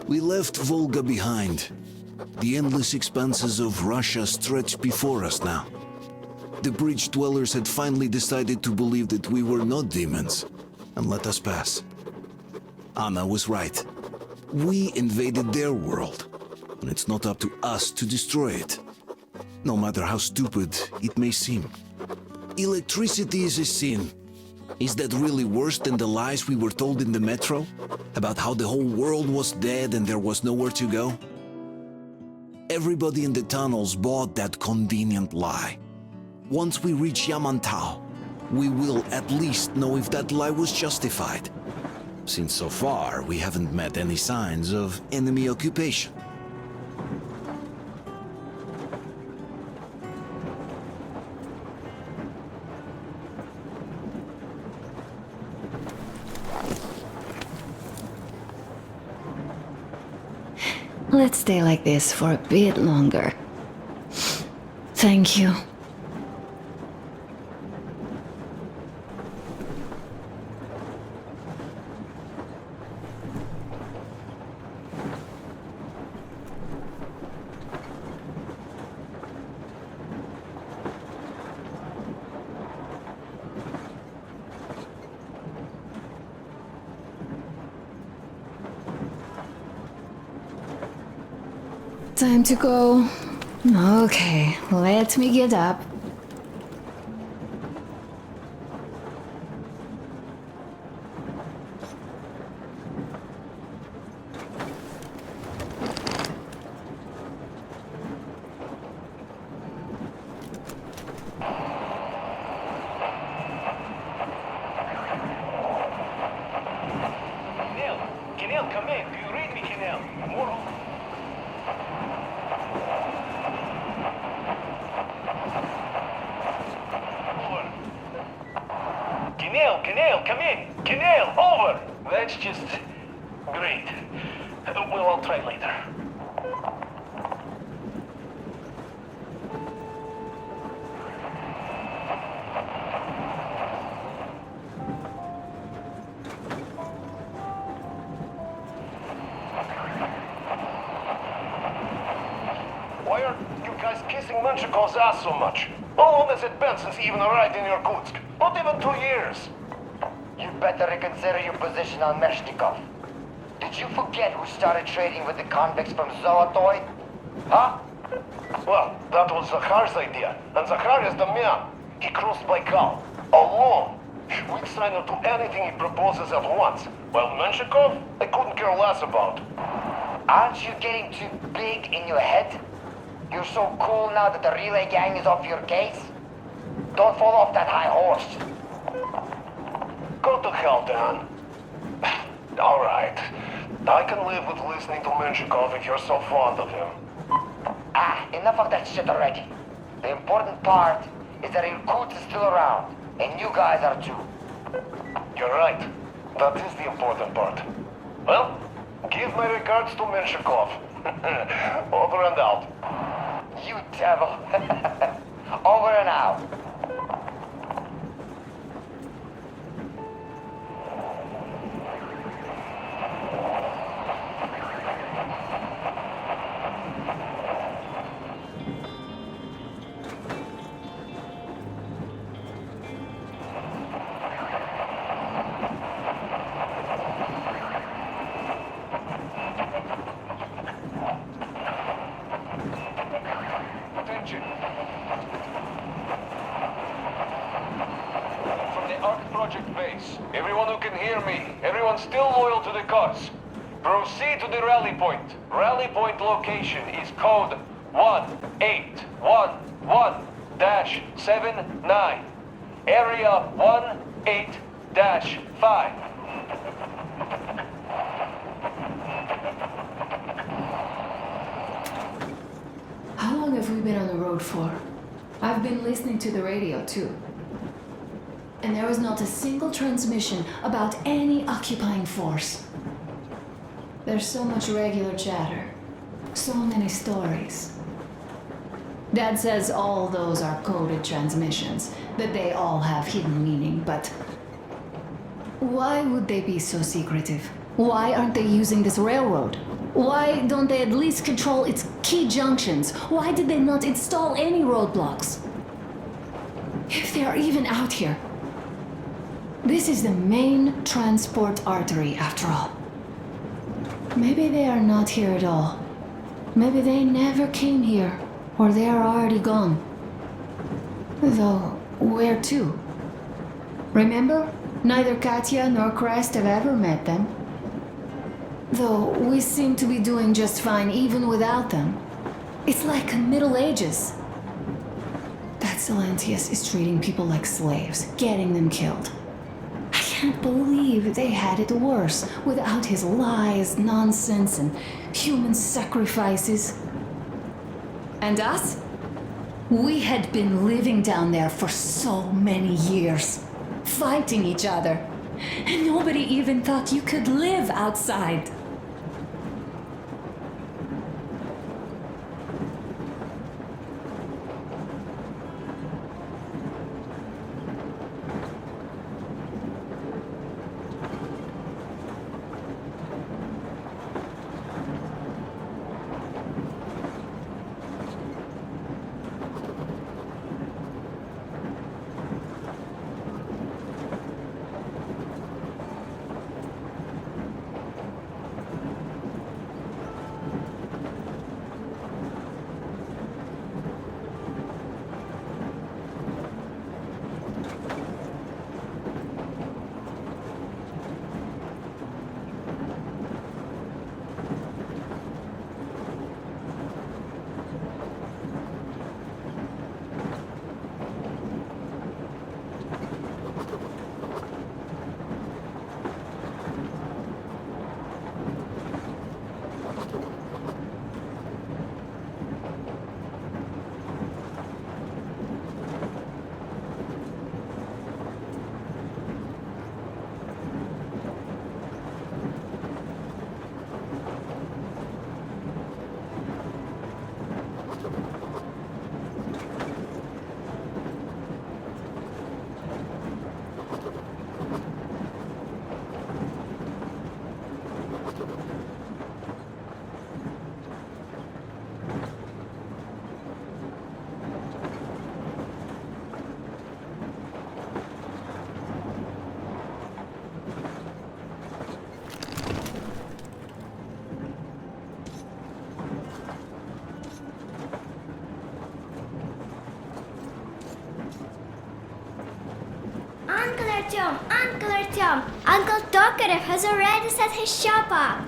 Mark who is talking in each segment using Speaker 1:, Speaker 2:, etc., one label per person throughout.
Speaker 1: We left Volga behind. The endless expanses of Russia stretched before us now. The bridge dwellers had finally decided to believe that we were not demons and let us pass. Anna was right. We invaded their world, and it's not up to us to destroy it, no matter how stupid it may seem. Electricity is a sin. Is that really worse than the lies we were told in the metro? About how the whole world was dead and there was nowhere to go? Everybody in the tunnels bought that convenient lie. Once we reach Yamantau, we will at least know if that lie was justified. Since so far, we haven't met any signs of enemy occupation.
Speaker 2: Let's stay like this for a bit longer. Thank you. Time to go. Okay, let me get up.
Speaker 3: Kenel, come in. Do you read me, Kenel? More. Kenel, come in! Kenel, over! That's just... great. Well, I'll try later. Why are you guys kissing Menchikov's ass so much? How long has it been since he even arrived in Irkutsk? Not even 2 years.
Speaker 4: You better reconsider your position on Meshnikov. Did you forget who started trading with the convicts from Zolotoy? Huh?
Speaker 3: Well, that was Zakhar's idea, and Zakhar is the man. He crossed Baikal, alone. We'd sign up to anything he proposes at once. While Menshikov, I couldn't care less about.
Speaker 4: Aren't you getting too big in your head? You're so cool now that the relay gang is off your case? Don't fall off that high horse.
Speaker 3: Go to hell, Dan. All right. I can live with listening to Menshikov if you're so fond of him.
Speaker 4: Enough of that shit already. The important part is that Irkutsk is still around, and you guys are too.
Speaker 3: You're right. That is the important part. Well, give my regards to Menshikov. Over and out.
Speaker 4: You devil. Over and out.
Speaker 3: From the Arc Project base, everyone who can hear me, everyone still loyal to the cause, proceed to the rally point. Rally point location is code 1811-79, area 18-5.
Speaker 2: How long have we been on the road for? I've been listening to the radio too. And there was not a single transmission about any occupying force. There's so much regular chatter. So many stories. Dad says all those are coded transmissions, that they all have hidden meaning, but why would they be so secretive? Why aren't they using this railroad? Why don't they at least control its key junctions? Why did they not install any roadblocks? If they are even out here. This is the main transport artery, after all. Maybe they are not here at all. Maybe they never came here, or they are already gone. Though, where to? Remember? Neither Katya nor Crest have ever met them. Though we seem to be doing just fine even without them. It's like Middle Ages. That Silentius is treating people like slaves, getting them killed. I can't believe they had it worse without his lies, nonsense, and human sacrifices. And us? We had been living down there for so many years, fighting each other, and nobody even thought you could live outside.
Speaker 5: Uncle Artyom, Uncle Tokarev has already set his shop up.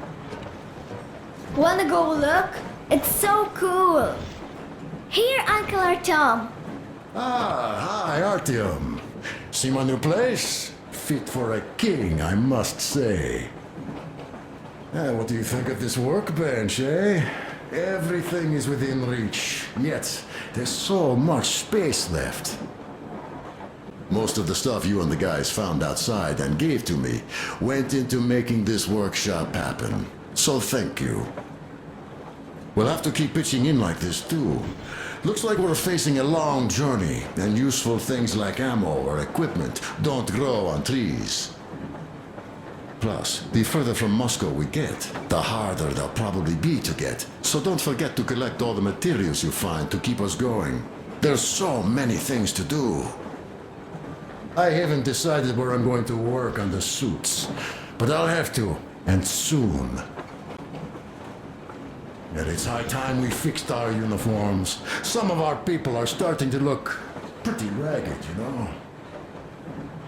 Speaker 5: Wanna go look? It's so cool. Here, Uncle Artyom.
Speaker 6: Ah, hi, Artyom. See my new place? Fit for a king, I must say. What do you think of this workbench, eh? Everything is within reach, yet there's so much space left. Most of the stuff you and the guys found outside and gave to me went into making this workshop happen. So thank you. We'll have to keep pitching in like this too. Looks like we're facing a long journey, and useful things like ammo or equipment don't grow on trees. Plus, the further from Moscow we get, the harder they'll probably be to get. So don't forget to collect all the materials you find to keep us going. There's so many things to do. I haven't decided where I'm going to work on the suits, but I'll have to, and soon. And it's high time we fixed our uniforms. Some of our people are starting to look pretty ragged, you know.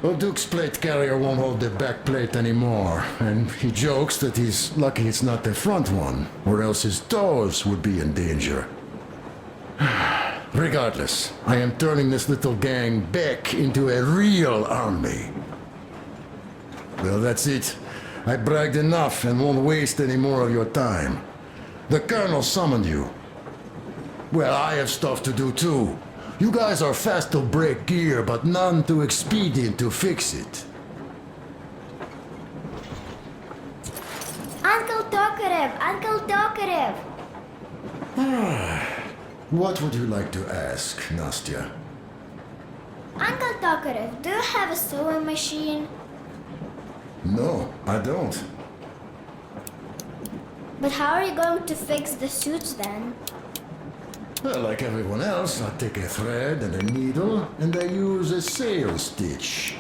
Speaker 6: Well, Duke's plate carrier won't hold the back plate anymore, and he jokes that he's lucky it's not the front one, or else his toes would be in danger. Regardless, I am turning this little gang back into a real army. Well, that's it. I bragged enough and won't waste any more of your time. The Colonel summoned you. Well, I have stuff to do too. You guys are fast to break gear, but none too expedient to fix it.
Speaker 5: Uncle Tokarev, Uncle Tokarev.
Speaker 6: What would you like to ask, Nastya?
Speaker 5: Uncle Tokarev, do you have a sewing machine?
Speaker 6: No, I don't.
Speaker 5: But how are you going to fix the suits then?
Speaker 6: Well, like everyone else, I take a thread and a needle, and I use a sail stitch.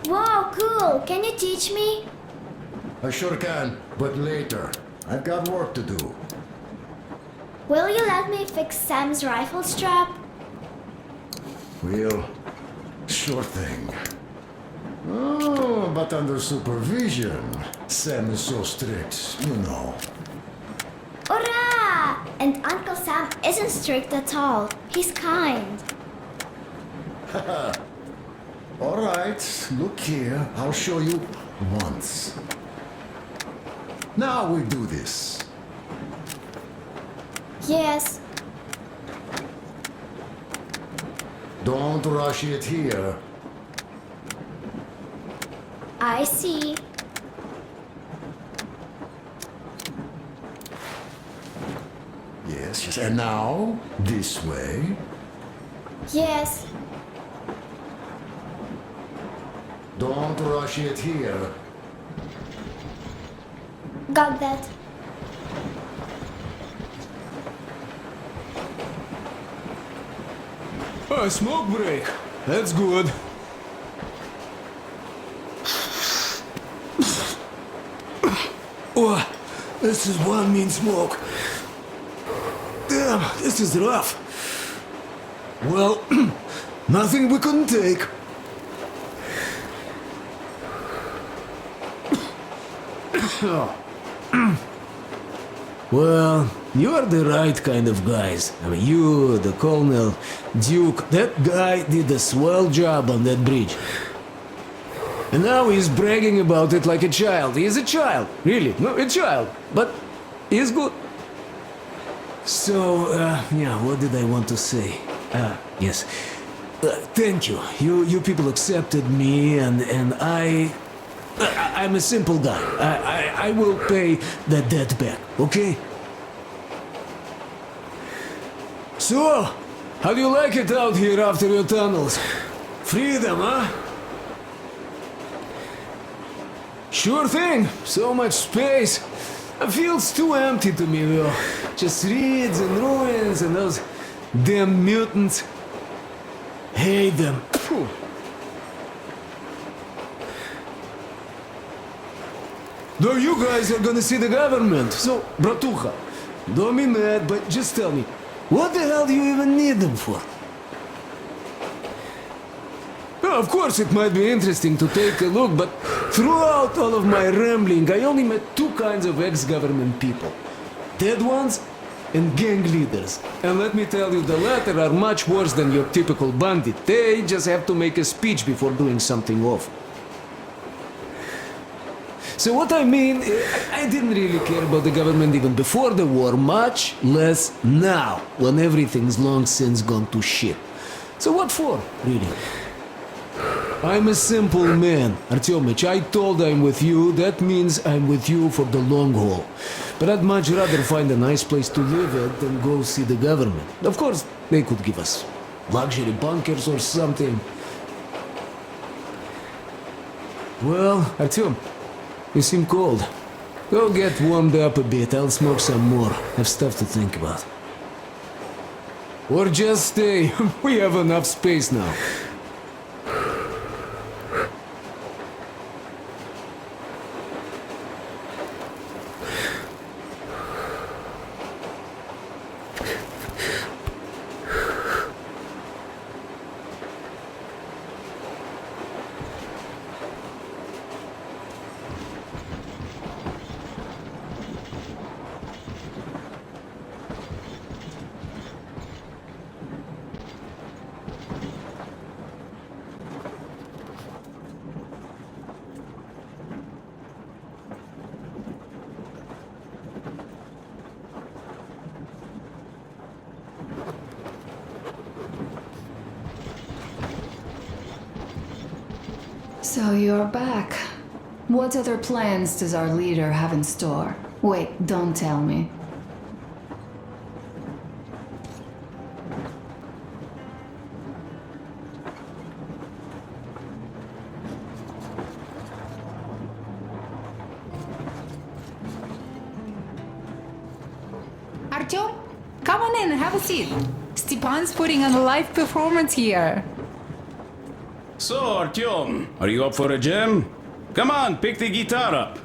Speaker 5: Wow, cool! Can you teach me?
Speaker 6: I sure can, but later. I've got work to do.
Speaker 5: Will you let me fix Sam's rifle strap?
Speaker 6: Well, sure thing. Oh, but under supervision. Sam is so strict, you know.
Speaker 5: Hurrah! And Uncle Sam isn't strict at all. He's kind.
Speaker 6: All right, look here. I'll show you once. Now we do this.
Speaker 5: Yes.
Speaker 6: Don't rush it here.
Speaker 5: I see.
Speaker 6: Yes, yes. And now, this way.
Speaker 5: Yes.
Speaker 6: Don't rush it here.
Speaker 5: Got that.
Speaker 7: A smoke break. That's good. Oh, this is one mean smoke. Damn, this is rough. Well, nothing we couldn't take. Well, you are the right kind of guys. I mean, you, the Colonel, Duke, that guy did a swell job on that bridge. And now he's bragging about it like a child. He is a child, really, no, a child, but he's good. So, yeah, what did I want to say? Yes. Thank you. You people accepted me, and I'm a simple guy. I will pay the debt back, okay? So, how do you like it out here after your tunnels? Freedom, huh? Sure thing. So much space. It feels too empty to me, though. Just reeds and ruins and those damn mutants. Hate them. Phew. Though you guys are gonna see the government, so, bratucha, don't be mad, but just tell me, what the hell do you even need them for? Well, of course, it might be interesting to take a look, but throughout all of my rambling, I only met two kinds of ex-government people. Dead ones and gang leaders. And let me tell you, the latter are much worse than your typical bandit. They just have to make a speech before doing something awful. So what I mean, I didn't really care about the government even before the war, much less now, when everything's long since gone to shit. So what for, really? I'm a simple man, Artyomich. I told I'm with you, that means I'm with you for the long haul. But I'd much rather find a nice place to live at than go see the government. Of course, they could give us luxury bunkers or something. Well, Artyom, you seem cold. Go get warmed up a bit, I'll smoke some more. Have stuff to think about. Or just stay, we have enough space now.
Speaker 2: So you're back. What other plans does our leader have in store? Wait, don't tell me.
Speaker 8: in, have a seat. Stepan's putting on a live performance here.
Speaker 9: So, Artyom, are you up for a jam? Come on, pick the guitar up.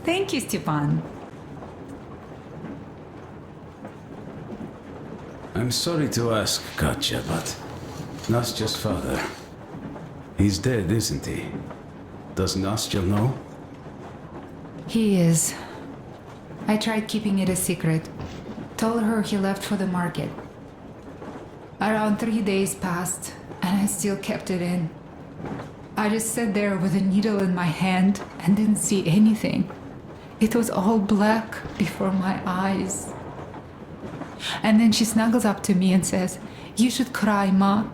Speaker 8: Thank you, Stepan.
Speaker 9: I'm sorry to ask, Katya, but Nastya's father, he's dead, isn't he? Does Nastya know?
Speaker 8: He is. I tried keeping it a secret. Told her he left for the market. Around 3 days passed, and I still kept it in. I just sat there with a needle in my hand and didn't see anything. It was all black before my eyes. And then she snuggles up to me and says, "You should cry, Ma.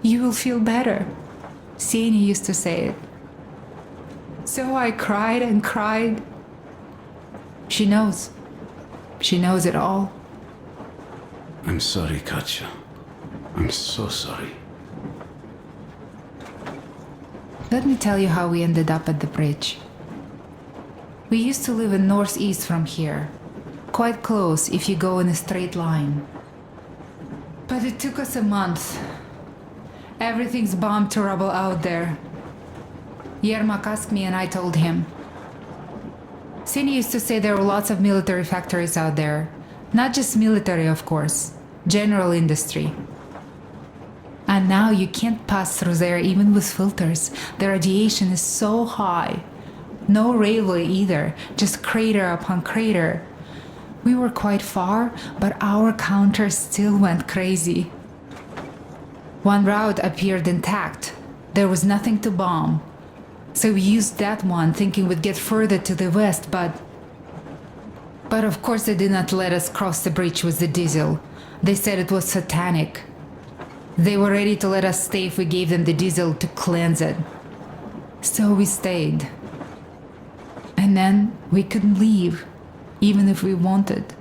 Speaker 8: You will feel better." Seni used to say it. So I cried and cried. She knows. She knows it all.
Speaker 9: I'm sorry, Katya. I'm so sorry.
Speaker 8: Let me tell you how we ended up at the bridge. We used to live in northeast from here. Quite close if you go in a straight line. But it took us a month. Everything's bombed to rubble out there. Yermak asked me and I told him. Sini used to say there were lots of military factories out there. Not just military, of course. General industry. And now you can't pass through there even with filters. The radiation is so high. No railway either, just crater upon crater. We were quite far, but our counter still went crazy. One route appeared intact. There was nothing to bomb. So we used that one, thinking we'd get further to the west, but of course they did not let us cross the bridge with the diesel. They said it was satanic. They were ready to let us stay if we gave them the diesel to cleanse it. So we stayed. And then we couldn't leave, even if we wanted.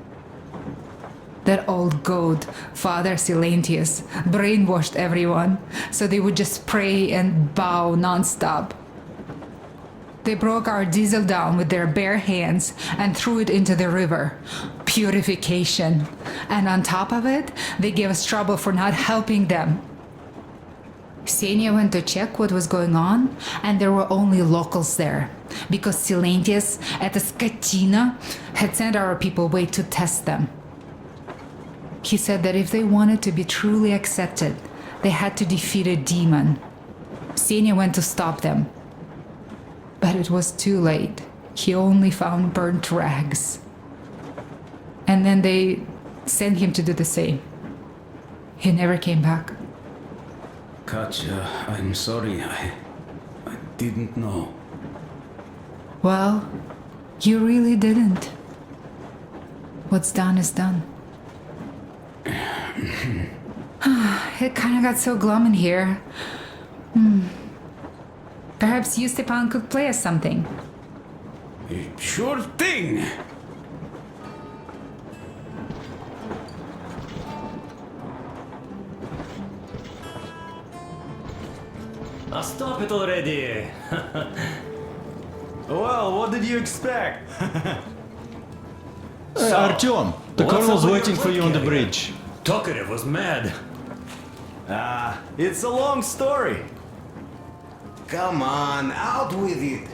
Speaker 8: That old goat, Father Silentius, brainwashed everyone, so they would just pray and bow nonstop. They broke our diesel down with their bare hands and threw it into the river. Purification. And on top of it, they gave us trouble for not helping them. Ksenia went to check what was going on, and there were only locals there, because Silentius, at a skatina, had sent our people away to test them. He said that if they wanted to be truly accepted, they had to defeat a demon. Ksenia went to stop them. But it was too late. He only found burnt rags. And then they sent him to do the same. He never came back.
Speaker 9: Katya, I'm sorry. I didn't know.
Speaker 8: Well, you really didn't. What's done is done. It kind of got so glum in here. Perhaps you, Stepan, could play us something.
Speaker 9: Sure thing!
Speaker 10: Stop it already! Well, what did you expect?
Speaker 11: Artyom, the
Speaker 10: what's
Speaker 11: colonel's
Speaker 10: up with
Speaker 11: waiting
Speaker 10: your
Speaker 11: for you on the
Speaker 10: carrier?
Speaker 11: bridge.
Speaker 10: Tokarev was mad.
Speaker 12: It's a long story.
Speaker 13: Come on, out with it.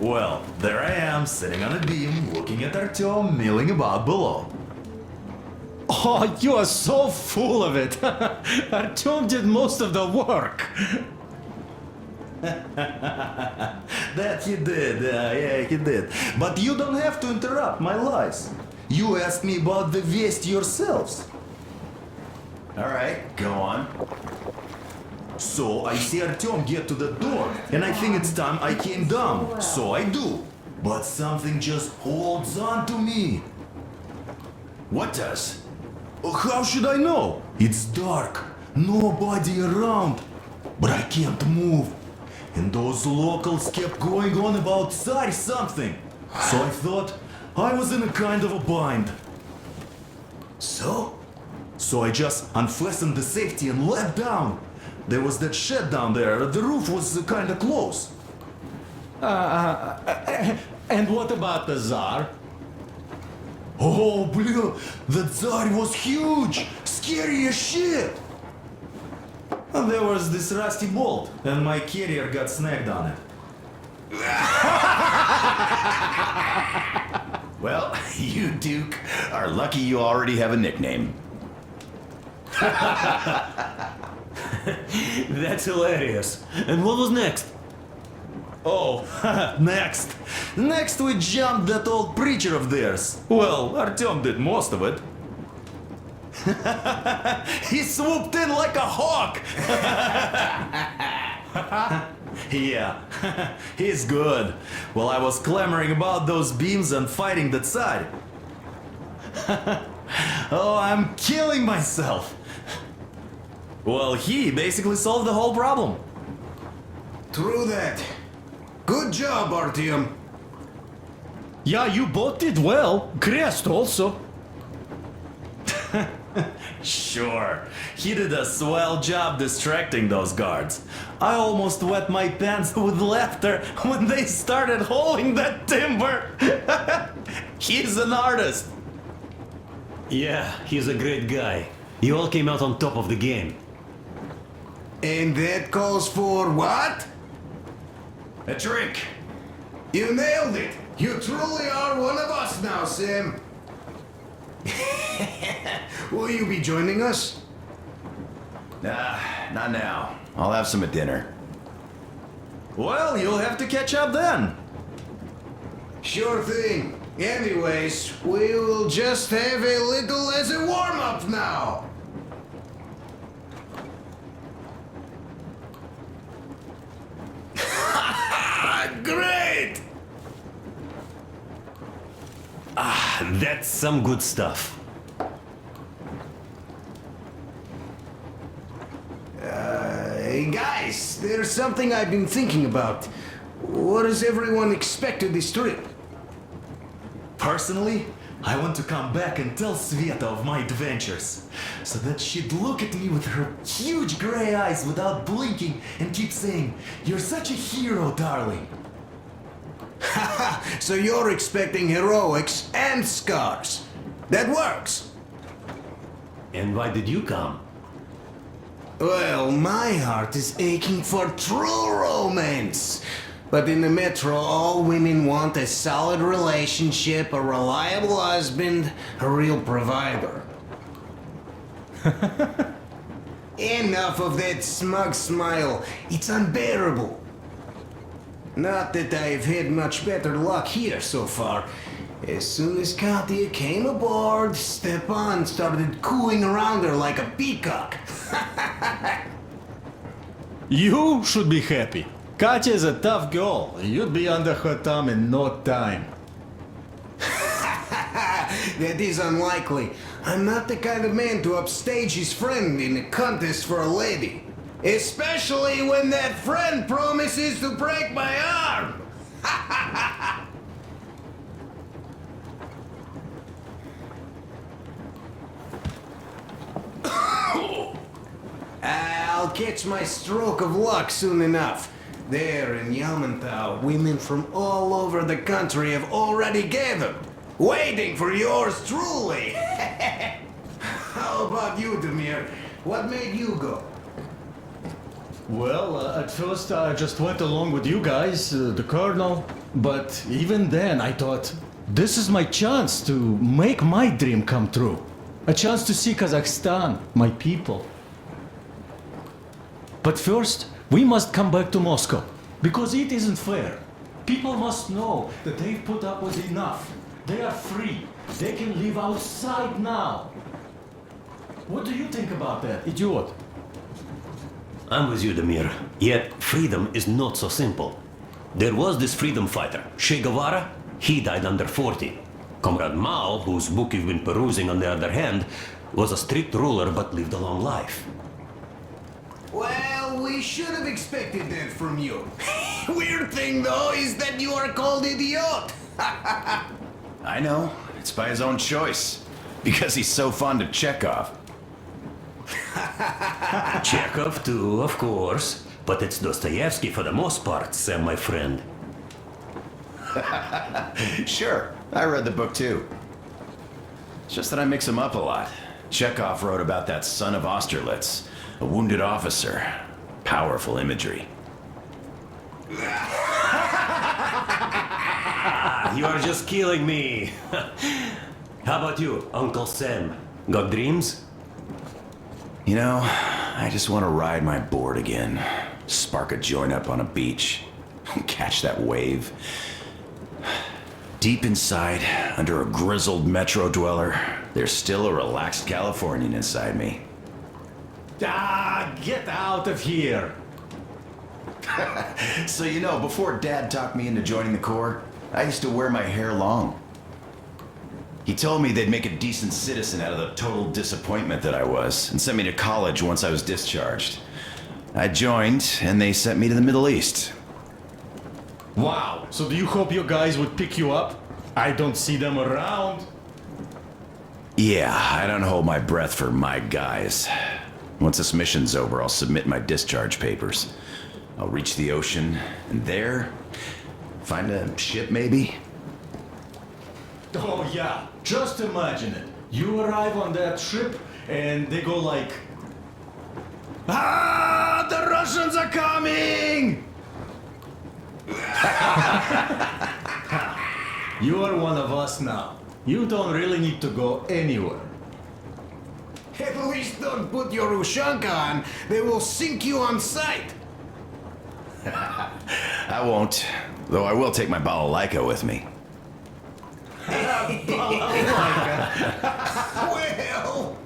Speaker 12: Well, there I am, sitting on a beam, looking at Artyom milling about below.
Speaker 11: Oh, you are so full of it. Artyom did most of the work.
Speaker 12: That he did, yeah, he did. But you don't have to interrupt my lies. You asked me about the Vest yourselves. Alright, go on. So I see Artyom get to the door, and I think it's time I came down. So I do. But something just holds on to me. What does? How should I know? It's dark, nobody around. But I can't move. And those locals kept going on about Tsar something. So I thought I was in a kind of a bind. So I just unfastened the safety and leapt down. There was that shed down there. The roof was kind of close.
Speaker 11: And what about the Tsar?
Speaker 12: Oh, bleh, the Tsar was huge, scary as shit. And there was this rusty bolt, and my carrier got snagged on it.
Speaker 14: Well, you, Duke, are lucky you already have a nickname.
Speaker 10: That's hilarious. And what was next?
Speaker 12: Oh, next. Next we jumped that old preacher of theirs. Well, Artyom did most of it. He swooped in like a hawk. Yeah, he's good. While I was clamoring about those beams and fighting that side. Oh, I'm killing myself. Well, he basically solved the whole problem.
Speaker 13: True that. Good job, Artyom.
Speaker 11: Yeah, you both did well. Crest also.
Speaker 12: Sure, he did a swell job distracting those guards. I almost wet my pants with laughter when they started hauling that timber. He's an artist.
Speaker 10: Yeah, he's a great guy. You all came out on top of the game.
Speaker 13: And that calls for what?
Speaker 14: A drink.
Speaker 13: You nailed it. You truly are one of us now, Sam. Will you be joining us?
Speaker 14: Nah, not now. I'll have some at dinner.
Speaker 12: Well, you'll have to catch up then.
Speaker 13: Sure thing. Anyways, we will just have a little as a warm-up now.
Speaker 12: Great!
Speaker 10: That's some good stuff.
Speaker 13: Hey guys, there's something I've been thinking about. What does everyone expect of this trip?
Speaker 12: Personally, I want to come back and tell Sveta of my adventures, so that she'd look at me with her huge gray eyes without blinking and keep saying, "You're such a hero, darling."
Speaker 13: So you're expecting heroics and scars. That works.
Speaker 10: And why did you come?
Speaker 13: Well, my heart is aching for true romance. But in the metro, all women want a solid relationship, a reliable husband, a real provider. Enough of that smug smile. It's unbearable. Not that I've had much better luck here so far. As soon as Katya came aboard, Stepan started cooing around her like a peacock.
Speaker 11: You should be happy. Katya is a tough girl. You'd be under her thumb in no time.
Speaker 13: That is unlikely. I'm not the kind of man to upstage his friend in a contest for a lady. Especially when that friend promises to break my arm! I'll catch my stroke of luck soon enough. There in Yamantau, women from all over the country have already gathered. Waiting for yours truly. How about you, Demir? What made you go?
Speaker 11: Well, at first I just went along with you guys, the Colonel. But even then I thought, this is my chance to make my dream come true. A chance to see Kazakhstan, my people. But first, we must come back to Moscow, because it isn't fair. People must know that they've put up with enough. They are free. They can live outside now. What do you think about that, idiot?
Speaker 10: I'm with you, Damir. Yet, freedom is not so simple. There was this freedom fighter, Che Guevara. He died under 40. Comrade Mao, whose book you've been perusing on the other hand, was a strict ruler but lived a long life.
Speaker 13: Well, we should have expected that from you. Weird thing, though, is that you are called idiot.
Speaker 14: I know. It's by his own choice. Because he's so fond of Chekhov.
Speaker 10: Chekhov too, of course. But it's Dostoevsky for the most part, Sam, my friend.
Speaker 14: Sure, I read the book too. It's just that I mix them up a lot. Chekhov wrote about that son of Austerlitz, a wounded officer. Powerful imagery.
Speaker 10: You are just killing me. How about you, Uncle Sam? Got dreams?
Speaker 14: You know, I just want to ride my board again. Spark a joint up on a beach. Catch that wave. Deep inside, under a grizzled metro dweller, there's still a relaxed Californian inside me.
Speaker 11: Ah, get out of here!
Speaker 14: So you know, before Dad talked me into joining the Corps, I used to wear my hair long. He told me they'd make a decent citizen out of the total disappointment that I was, and sent me to college once I was discharged. I joined, and they sent me to the Middle East.
Speaker 11: Wow, so do you hope your guys would pick you up? I don't see them around.
Speaker 14: Yeah, I don't hold my breath for my guys. Once this mission's over, I'll submit my discharge papers. I'll reach the ocean, and there, find a ship maybe?
Speaker 11: Oh yeah, just imagine it. You arrive on that ship, and they go like... Ah, the Russians are coming! You are one of us now. You don't really need to go anywhere.
Speaker 13: At least don't put your Ushanka on. They will sink you on sight.
Speaker 14: I won't, though I will take my balalaika with me.
Speaker 13: Well...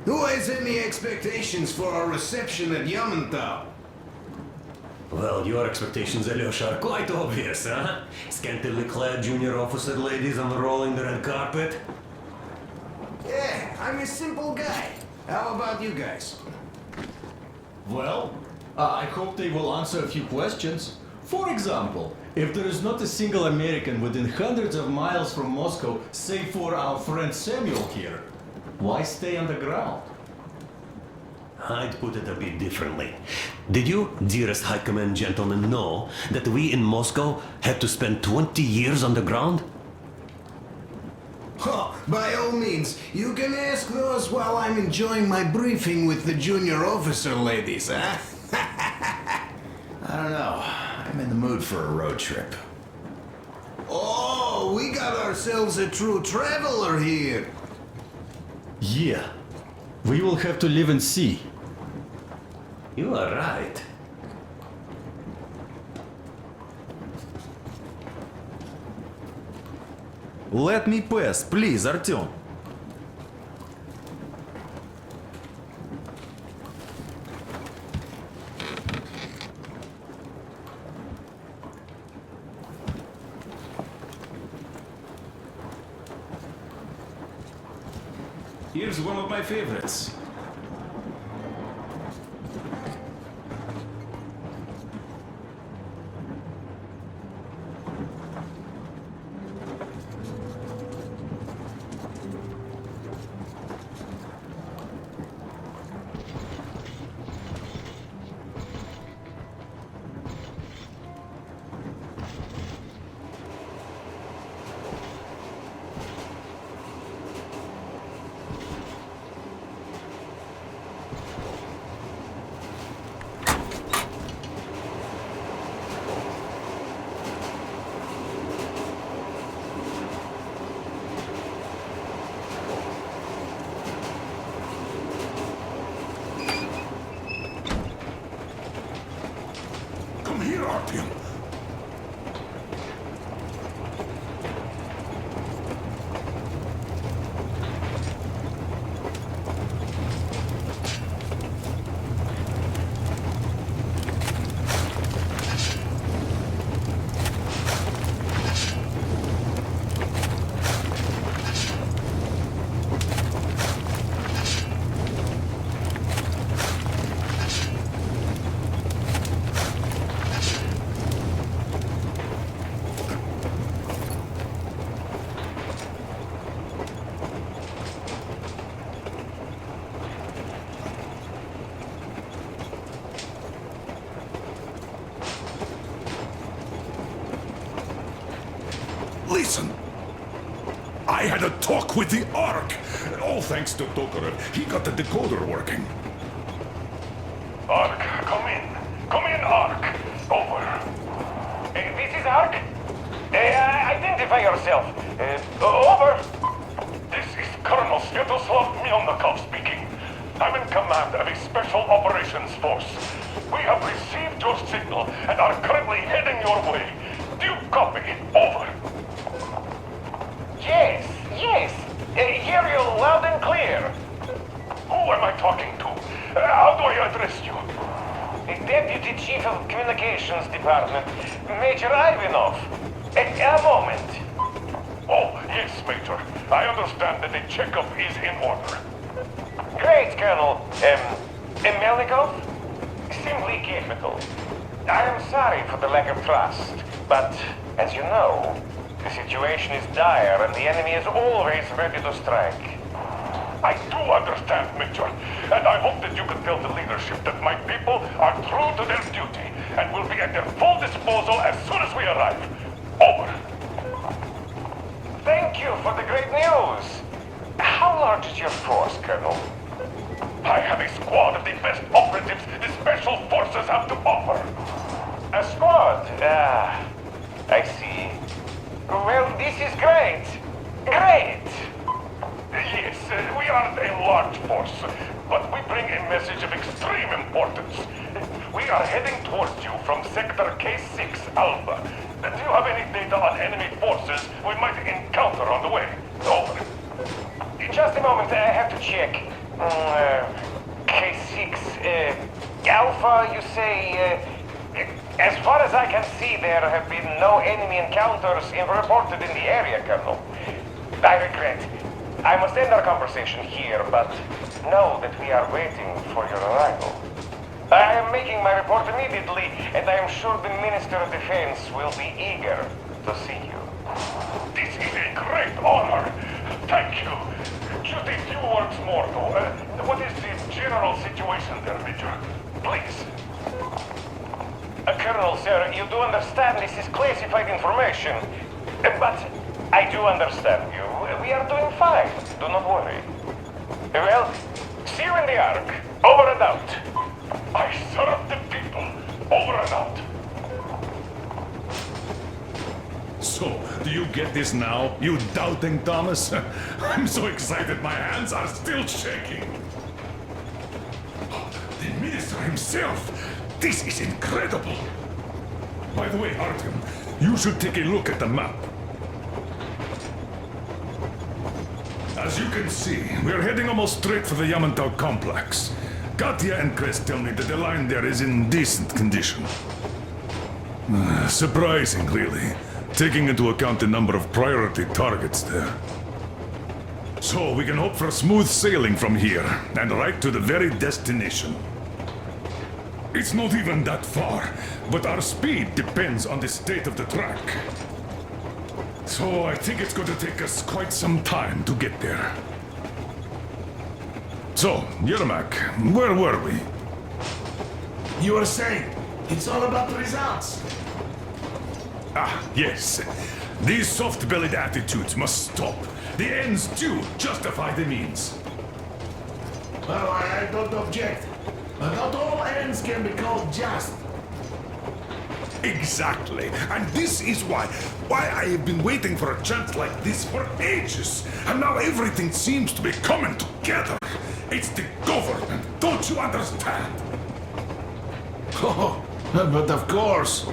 Speaker 13: Who has any expectations for our reception at Yamantau?
Speaker 10: Well, your expectations, Alyosha, are quite obvious, huh? Scantily clad junior officer ladies unrolling the red carpet.
Speaker 13: Yeah, I'm a simple guy. How about you guys?
Speaker 11: Well, I hope they will answer a few questions. For example, if there is not a single American within hundreds of miles from Moscow, save for our friend Samuel here, why stay on the ground?
Speaker 10: I'd put it a bit differently. Did you, dearest High Command gentlemen, know that we in Moscow had to spend 20 years on the ground?
Speaker 13: Oh, by all means, you can ask those while I'm enjoying my briefing with the junior officer ladies, huh?
Speaker 14: I don't know. I'm in the mood for a road trip.
Speaker 13: Oh, we got ourselves a true traveler here.
Speaker 11: Yeah, we will have to live and see.
Speaker 10: You are right.
Speaker 12: Let me pass, please, Artyom.
Speaker 9: Here's one of my favorites.
Speaker 15: here, Artyom. Listen, I had a talk with the Ark. All thanks to Tokarev. He got the decoder working.
Speaker 3: Ark, come in. Come in, Ark. Over. This is Ark? Identify yourself. Over. This is Colonel Sviatoslav Melnikov speaking. I'm in command of a special operations force. We have received your signal and are currently heading your way. Do you copy? Over. Yes. Hear you loud and clear. Who am I talking to? How do I address you? The Deputy Chief of Communications Department, Major Ivanov. A moment. Oh, yes, Major. I understand that the checkup is in order. Great, Colonel. Melnikov? Simply capital. I am sorry for the lack of trust, but, as you know, the situation is dire and the enemy is always ready to strike. I do understand, Major, and I hope that you can tell the leadership that my people are true to their duty and will be at their full disposal as soon as we arrive. Over. Thank you for the great news. How large is your force, Colonel? I have a squad of the best operatives the Special Forces have to offer. A squad? I see. Well, this is great. Great! Yes, we aren't a large force, but we bring a message of extreme importance. We are heading towards you from Sector K6 Alpha. Do you have any data on enemy forces we might encounter on the way? Over. Just a moment, I have to check. K6, Alpha, you say... as far as I can see, there have been no enemy encounters reported in the area, Colonel. I regret. I must end our conversation here, but know that we are waiting for your arrival. I am making my report immediately, and I am sure the Minister of Defense will be eager to see you. This is a great honor. Thank you. Just a few words more, though. What is the general situation there, Major? Please. Colonel, sir, you do understand this is classified information. But I do understand you. We are doing fine. Do not worry. Well, see you in the Ark. Over and out. I serve the people. Over and out.
Speaker 15: So, do you get this now, you doubting Thomas? I'm so excited my hands are still shaking. The Minister himself! This is incredible! By the way, Artyom, you should take a look at the map. As you can see, we're heading almost straight for the Yamantau complex. Katya and Chris tell me that the line there is in decent condition. Surprising, really, taking into account the number of priority targets there. So we can hope for smooth sailing from here, and right to the very destination. It's not even that far, but our speed depends on the state of the track. So I think it's going to take us quite some time to get there. So, Yermak, where were we?
Speaker 13: You were saying, it's all about the results.
Speaker 15: Ah, yes. These soft-bellied attitudes must stop. The ends do justify the means.
Speaker 13: Well, I don't object. But not all ends can be called just.
Speaker 15: Exactly. And this is why I have been waiting for a chance like this for ages. And now everything seems to be coming together. It's the government. Don't you understand?
Speaker 13: Oh,
Speaker 15: But of course.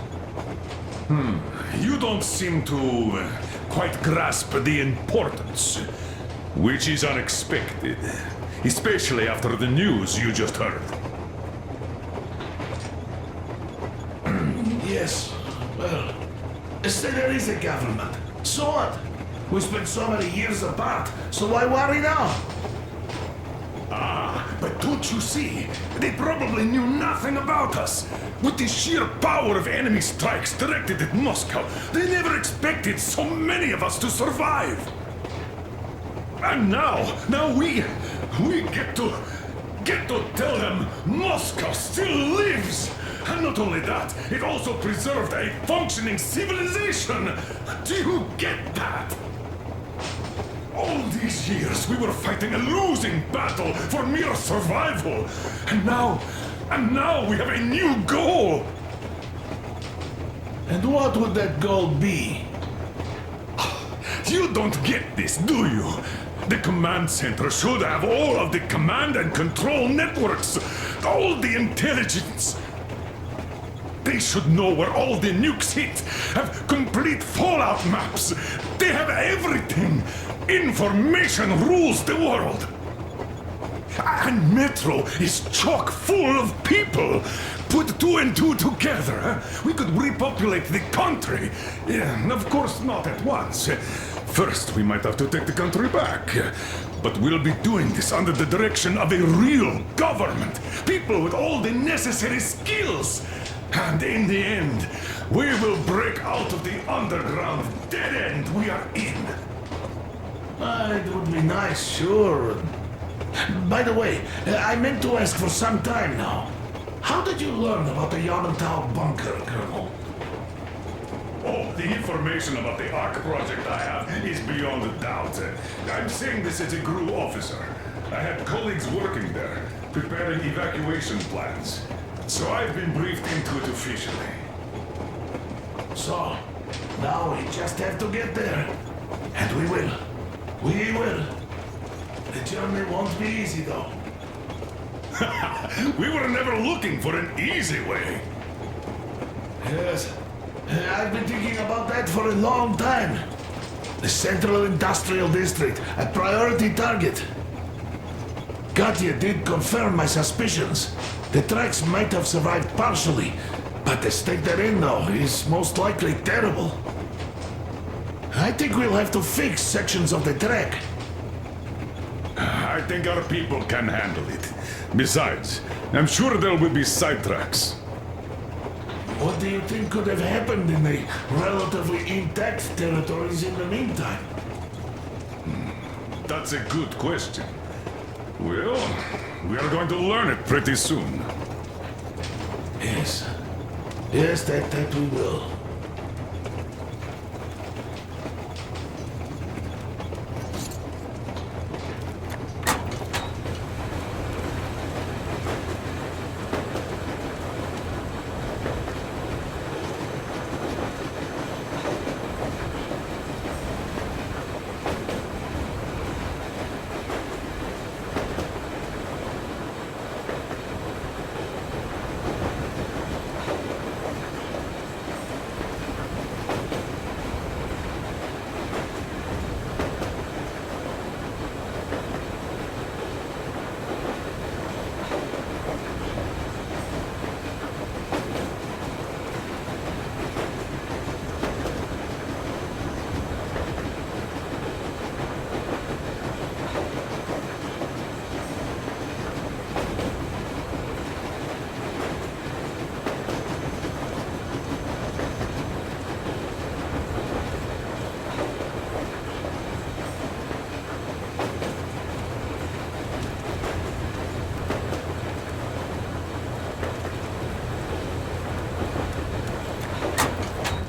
Speaker 15: You don't seem to quite grasp the importance, which is unexpected, especially after the news you just heard.
Speaker 16: Yes. Well, say there is a government. So what? We spent so many years apart, so why worry now?
Speaker 15: But don't you see? They probably knew nothing about us. With the sheer power of enemy strikes directed at Moscow, they never expected so many of us to survive. And now we get to tell them Moscow still lives. And not only that, it also preserved a functioning civilization. Do you get that? All these years we were fighting a losing battle for mere survival. And now we have a new goal.
Speaker 16: And what would that goal be?
Speaker 15: You don't get this, do you? The command center should have all of the command and control networks, all the intelligence. They should know where all the nukes hit, have complete fallout maps. They have everything. Information rules the world. And Metro is chock full of people. Put two and two together, we could repopulate the country. Of course, not at once. First, we might have to take the country back. But we'll be doing this under the direction of a real government. People with all the necessary skills. And in the end, we will break out of the underground dead end we are in.
Speaker 16: It would be nice, sure. By the way, I meant to ask for some time now. How did you learn about the Yonatau bunker, Colonel?
Speaker 15: Oh, the information about the Ark project I have is beyond a doubt. I'm saying this as a GRU officer. I had colleagues working there, preparing evacuation plans. So I've been briefed into it officially.
Speaker 16: So, now we just have to get there. And we will. We will. The journey won't be easy, though.
Speaker 15: We were never looking for an easy way.
Speaker 16: Yes. I've been thinking about that for a long time. The Central Industrial District, a priority target. Katya did confirm my suspicions. The tracks might have survived partially, but the state they're in now is most likely terrible. I think we'll have to fix sections of the track.
Speaker 15: I think our people can handle it. Besides, I'm sure there will be sidetracks.
Speaker 16: What do you think could have happened in the relatively intact territories in the meantime?
Speaker 15: That's a good question. Well, we are going to learn it pretty soon.
Speaker 16: Yes. Yes, that we will.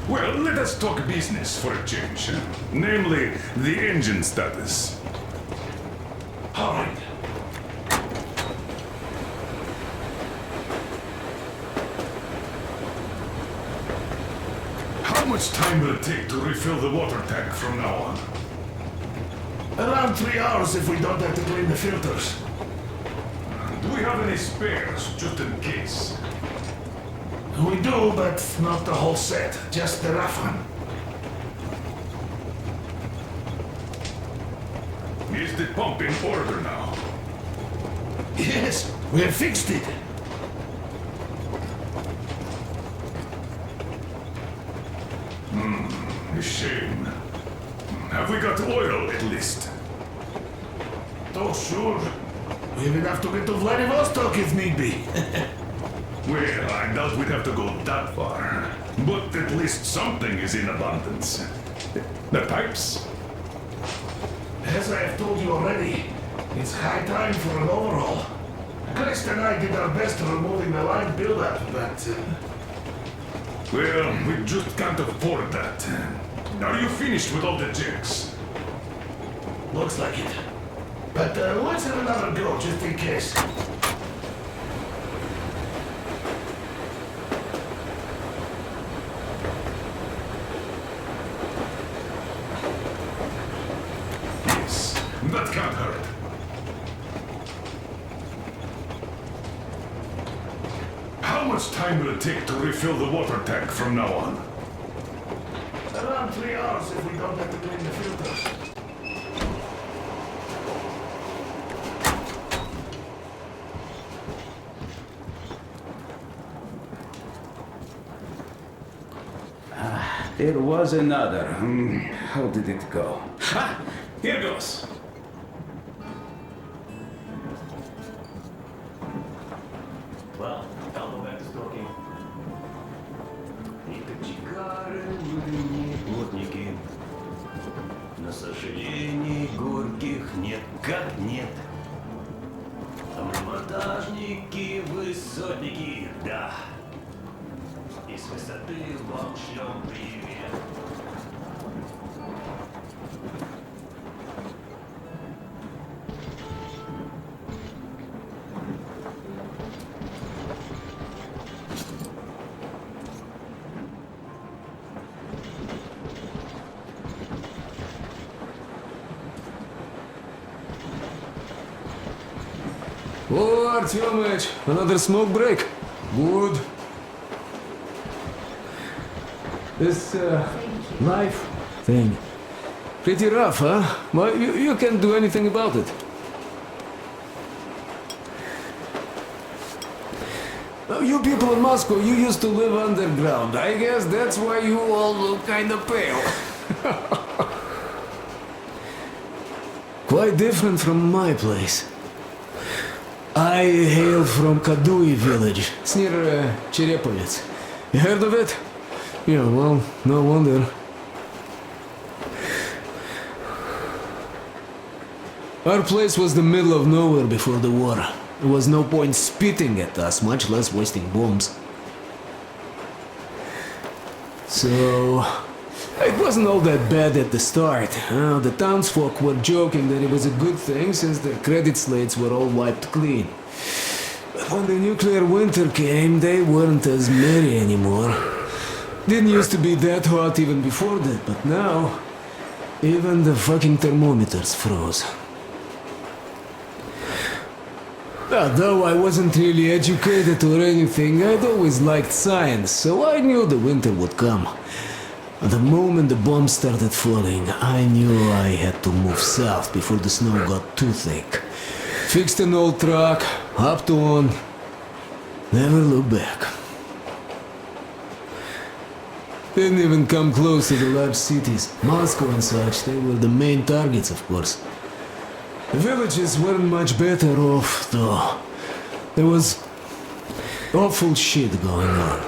Speaker 15: Well, let us talk business for a change. Namely, the engine status.
Speaker 16: All right.
Speaker 15: How much time will it take to refill the water tank from now on?
Speaker 16: Around 3 hours if we don't have to clean the filters.
Speaker 15: Do we have any spares, just in case?
Speaker 16: We do, but not the whole set. Just the rough one.
Speaker 15: Is the pump in order now?
Speaker 16: Yes, we have fixed it.
Speaker 15: A shame. Have we got oil at least?
Speaker 16: Oh, sure. We have enough to get to Vladivostok if need be.
Speaker 15: Well, I doubt we'd have to go that far. But at least something is in abundance. The pipes?
Speaker 16: As I have told you already, it's high time for an overhaul. Christ and I did our best removing the line buildup, but...
Speaker 15: Well, we just can't afford that. Are you finished with all the jigs?
Speaker 16: Looks like it. But let's have another go, just in case.
Speaker 15: Yes, that can't hurt. How much time will it take to refill the water tank from now on?
Speaker 16: Around 3 hours if we don't have to clean the filters.
Speaker 9: There was another. How did it go? Ah, here goes.
Speaker 10: Well, I'll go back to stalking. И кочегары мы не плотники. Но сожалений горьких нет, как нет. А мы монтажники, высотники, да. И с высоты вам шлем привет.
Speaker 7: Oh, Artyomich, another smoke break. Good. This, life thing. Pretty rough, huh? Well, you can't do anything about it. You people in Moscow, you used to live underground. I guess that's why you all look kind of pale. Quite different from my place. I hail from Kadui village. It's near Cherepovets. You heard of it? Yeah, well, no wonder. Our place was the middle of nowhere before the war. There was no point spitting at us, much less wasting bombs. So... it wasn't all that bad at the start. The townsfolk were joking that it was a good thing since their credit slates were all wiped clean. But when the nuclear winter came, they weren't as merry anymore. Didn't used to be that hot even before that, but now, even the fucking thermometers froze. Though I wasn't really educated or anything, I'd always liked science, so I knew the winter would come. The moment the bombs started falling, I knew I had to move south before the snow got too thick. Fixed an old truck, hopped on, never looked back. Didn't even come close to the large cities. Moscow and such, they were the main targets, of course. The villages weren't much better off, though. There was awful shit going on.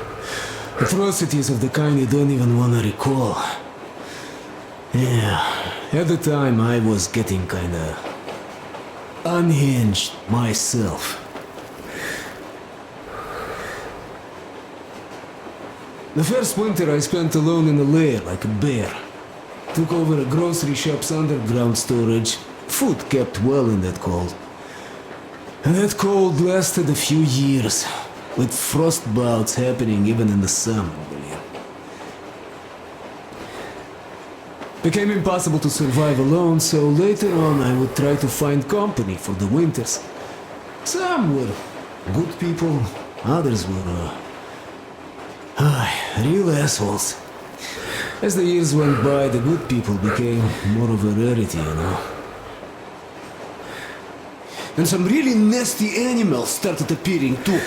Speaker 7: Atrocities of the kind you don't even want to recall. Yeah, at the time I was getting kinda unhinged myself. The first winter I spent alone in a lair like a bear. Took over a grocery shop's underground storage. Food kept well in that cold. And that cold lasted a few years, with frost bouts happening even in the summer. Became impossible to survive alone, so later on I would try to find company for the winters. Some were good people, others were Real assholes. As the years went by, the good people became more of a rarity, you know. And some really nasty animals started appearing too.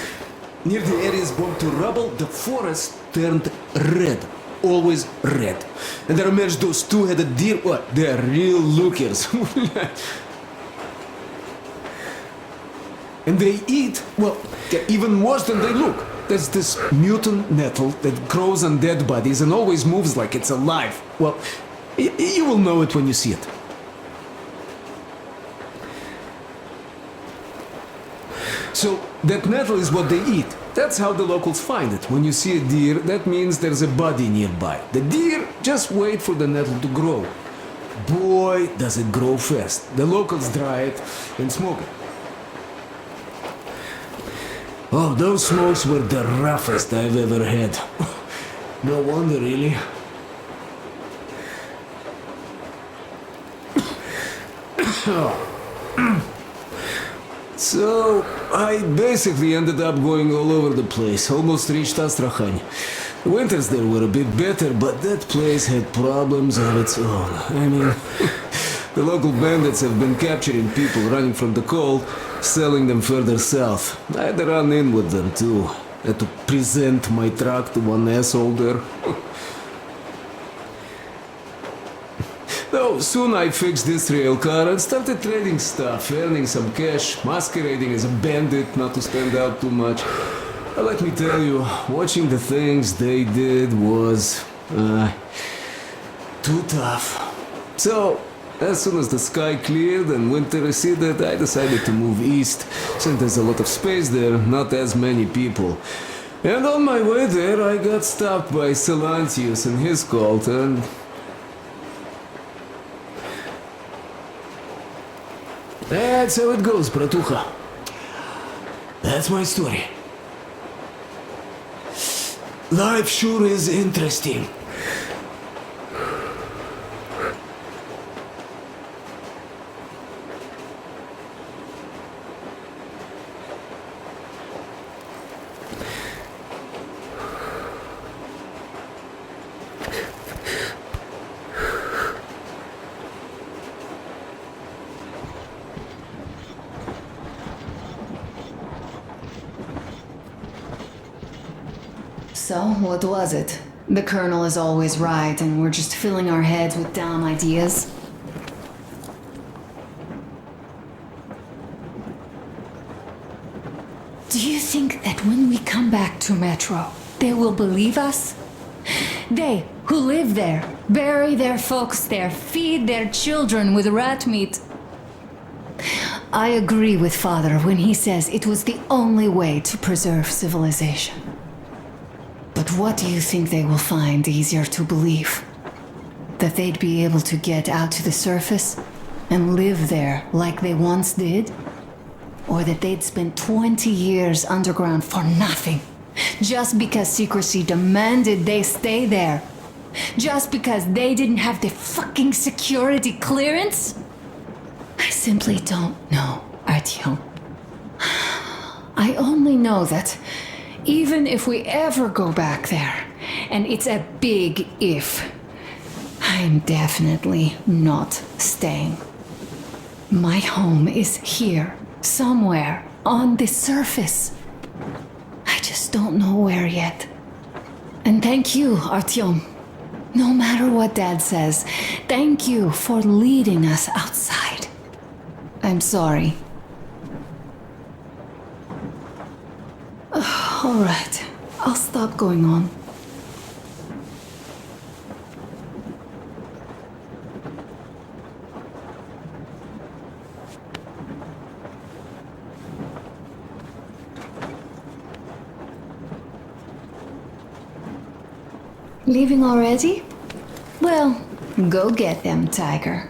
Speaker 7: Near the areas burned to rubble, the forest turned red. Always red. And there emerged those two-headed deer. What? They are real lookers. And they eat, well, they're even worse than they look. There's this mutant nettle that grows on dead bodies and always moves like it's alive. Well, you will know it when you see it. So, that nettle is what they eat. That's how the locals find it. When you see a deer, that means there's a body nearby. The deer just wait for the nettle to grow. Boy, does it grow fast. The locals dry it and smoke it. Oh, those smokes were the roughest I've ever had. No wonder, really. So, I basically ended up going all over the place, almost reached Astrakhan. The winters there were a bit better, but that place had problems of its own. I mean, the local bandits have been capturing people running from the cold, selling them further south. I had to run in with them too. I had to present my truck to one asshole there. Though soon I fixed this rail car and started trading stuff, earning some cash, masquerading as a bandit not to stand out too much. But let me tell you, watching the things they did was too tough. So, as soon as the sky cleared and winter receded, I decided to move east, since there's a lot of space there, not as many people. And on my way there, I got stopped by Silantius and his cult, and that's how it goes, bratucha. That's my story. Life sure is interesting.
Speaker 2: So, what was it? The Colonel is always right, and we're just filling our heads with dumb ideas? Do you think that when we come back to Metro, they will believe us? They, who live there, bury their folks there, feed their children with rat meat. I agree with Father when he says it was the only way to preserve civilization. But what do you think they will find easier to believe? That they'd be able to get out to the surface and live there like they once did? Or that they'd spend 20 years underground for nothing, just because secrecy demanded they stay there? Just because they didn't have the fucking security clearance? I simply don't know, Artyom. I only know that even if we ever go back there, and it's a big if, I'm definitely not staying. My home is here, somewhere on the surface. I just don't know where yet. And thank you, Artyom. No matter what Dad says, thank you for leading us outside. I'm sorry. All right, I'll stop going on. Leaving already? Well, go get them, Tiger.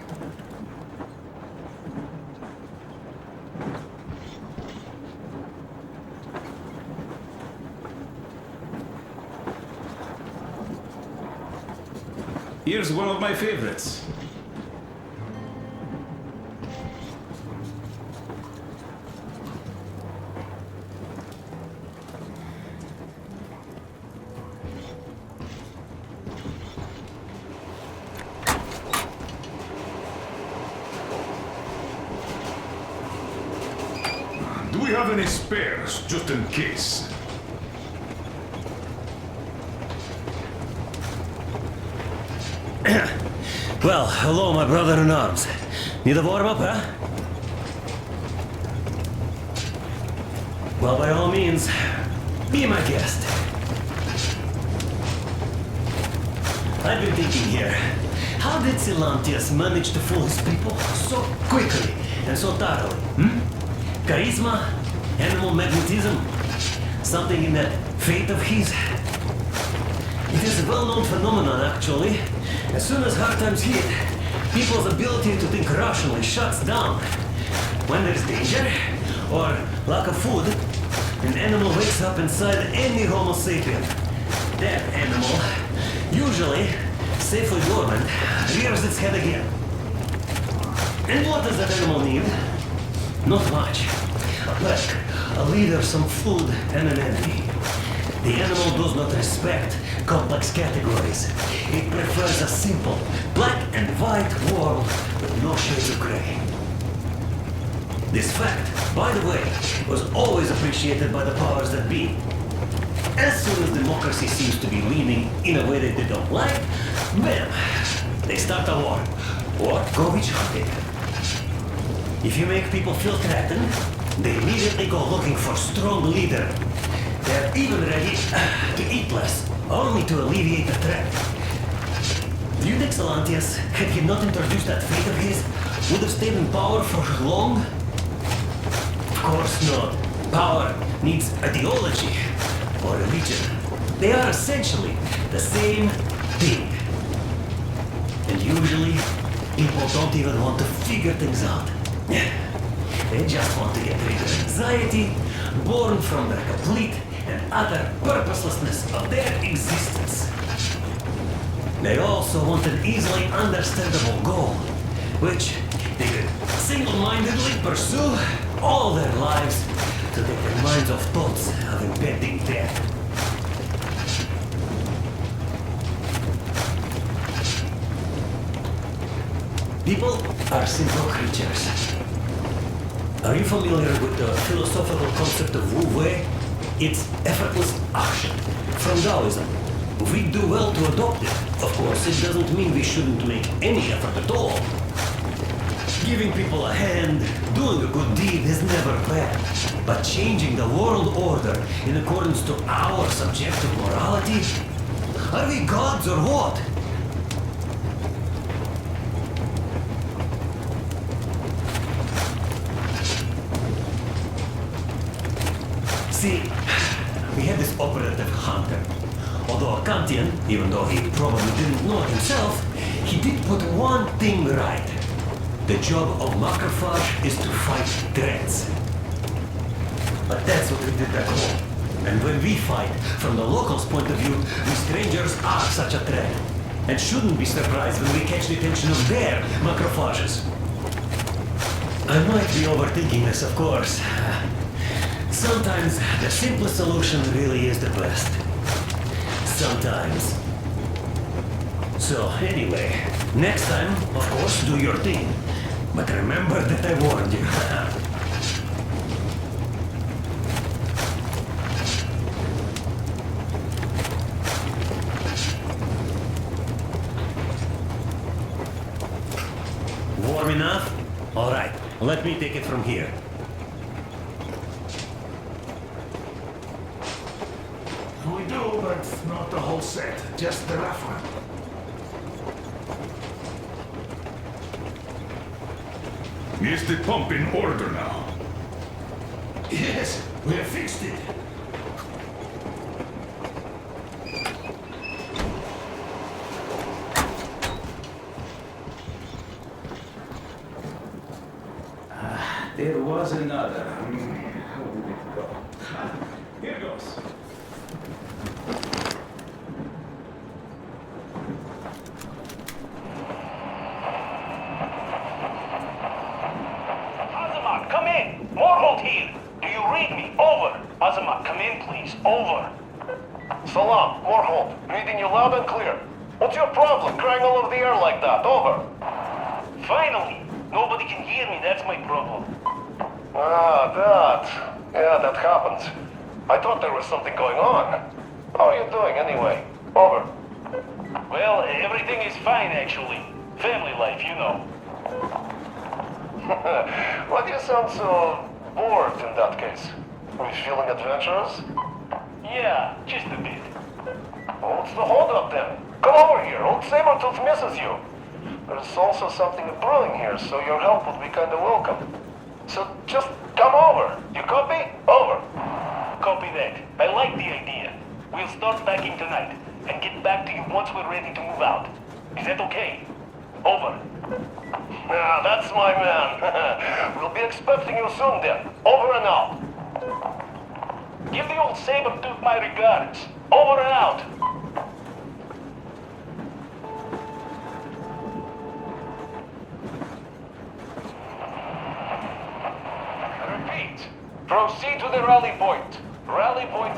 Speaker 9: Here's one of my favorites.
Speaker 15: have any spares, just in case?
Speaker 10: Well, hello, my brother-in-arms. Need a warm-up, huh? Well, by all means, be my guest. I've been thinking here, how did Silantius manage to fool his people so quickly and so thoroughly? Charisma? Animal magnetism? Something in that fate of his? It is a well-known phenomenon, actually. As soon as hard times hit, people's ability to think rationally shuts down. When there's danger, or lack of food, an animal wakes up inside any Homo sapien. That animal, usually safely dormant, rears its head again. And what does that animal need? Not much. A pack, a leader, some food, and an enemy. The animal does not respect complex categories. It prefers a simple, black and white world with no shades of gray. This fact, by the way, was always appreciated by the powers that be. As soon as democracy seems to be leaning in a way that they don't like, bam, they start a war. Or go each hunting. If you make people feel threatened, they immediately go looking for a strong leader. They're even ready to eat less, only to alleviate the threat. Do you think Silantius, had he not introduced that fate of his, would have stayed in power for long? Of course not. Power needs ideology or religion. They are essentially the same thing. And usually, people don't even want to figure things out. They just want to get rid of anxiety, born from the complete and utter purposelessness of their existence. They also want an easily understandable goal, which they could single-mindedly pursue all their lives to take their minds off thoughts of impending death. People are simple creatures. Are you familiar with the philosophical concept of Wu Wei? It's effortless action, from Taoism. We do well to adopt it. Of course, it doesn't mean we shouldn't make any effort at all. Giving people a hand, doing a good deed is never bad. But changing the world order in accordance to our subjective morality? Are we gods or what? See, we had this operative hunter. Although a Kantian, even though he probably didn't know it himself, he did put one thing right. The job of macrophage is to fight threats. But that's what we did back home. And when we fight, from the locals' point of view, we strangers are such a threat. And shouldn't be surprised when we catch the attention of their macrophages. I might be overthinking this, of course. Sometimes the simplest solution really is the best. Sometimes. So anyway, next time, of course, do your thing. But remember that I warned you. Warm enough? All right, let me take it from here.
Speaker 16: We do, but not the whole set. Just the rough one.
Speaker 15: Is the pump in order now?
Speaker 16: Yes, we have fixed it.
Speaker 9: There was another. How did it go? Here goes.
Speaker 3: Azamat, come in! Morholt here! Do you read me? Over! Azamat, come in, please. Over! Salam, Morholt. Reading you loud and clear. What's your problem, crying all over the air like that? Over! Finally! Nobody can hear me, that's my problem. Ah, that. Yeah, that happens. I thought there was something going on. How are you doing anyway? Over.
Speaker 17: Well, everything is fine actually. Family life, you know.
Speaker 3: Why do you sound so bored in that case? Are you feeling adventurous?
Speaker 17: Yeah, just a bit.
Speaker 3: Well, what's the holdup then? Come over here, old Sabertooth misses you. There's also something brewing here, so your help would be kinda welcome. So just come over. You copy? Over.
Speaker 17: Copy that. I like the idea. We'll start packing tonight and get back to you once we're ready to move out. Is that okay? Over.
Speaker 3: Ah, that's my man. We'll be expecting you soon then. Over and out.
Speaker 17: Give the old Sabertooth my regards. Over and out.
Speaker 3: Repeat. Proceed to the rally point. Rally point.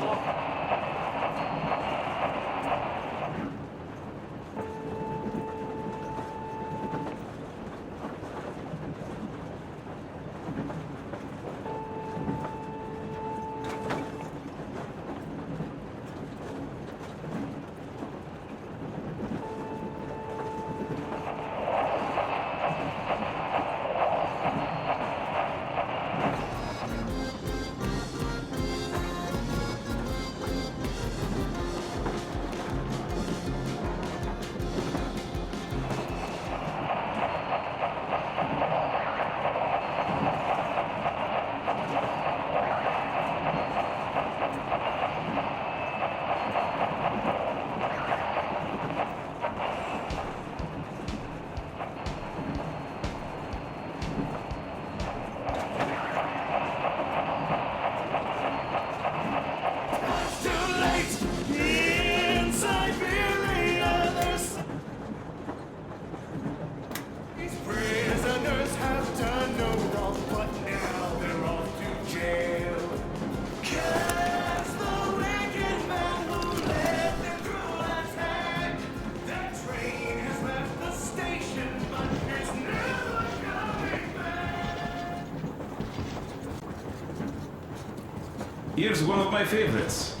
Speaker 9: Here's one of my favorites.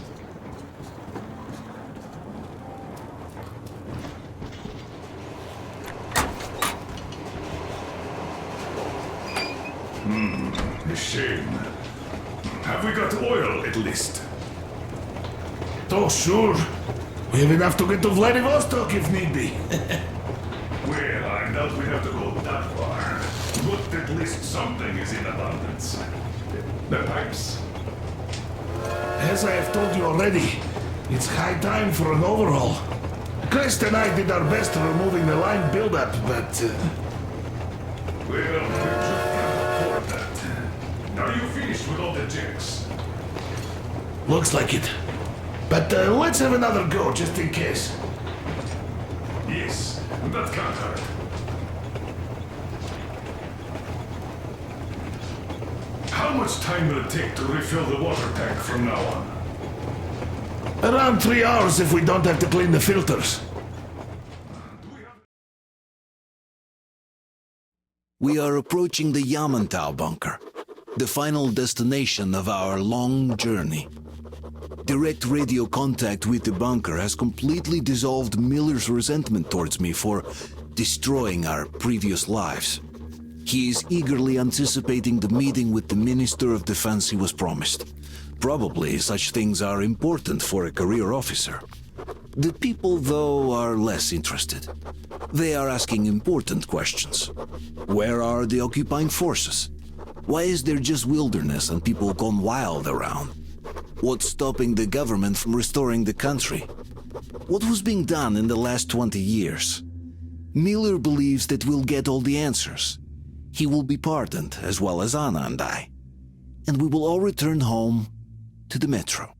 Speaker 15: A shame. Have we got oil at least?
Speaker 16: Oh, sure. We have enough to get to Vladivostok if need be.
Speaker 15: Well, I doubt we have to go that far. But at least something is in abundance. The pipes.
Speaker 16: As I have told you already, it's high time for an overhaul. Crest and I did our best removing the line buildup, but...
Speaker 15: Well, we just can't afford that. Are you finished with all the checks?
Speaker 16: Looks like it. But let's have another go, just in case.
Speaker 15: Yes, that can't hurt. How much time will it take to refill the water tank from now on?
Speaker 16: Around 3 hours if we don't have to clean the filters.
Speaker 1: We are approaching the Yamantau bunker, the final destination of our long journey. Direct radio contact with the bunker has completely dissolved Miller's resentment towards me for destroying our previous lives. He is eagerly anticipating the meeting with the Minister of Defense he was promised. Probably such things are important for a career officer. The people, though, are less interested. They are asking important questions. Where are the occupying forces? Why is there just wilderness and people gone wild around? What's stopping the government from restoring the country? What was being done in the last 20 years? Miller believes that we'll get all the answers. He will be pardoned, as well as Anna and I. And we will all return home to the metro.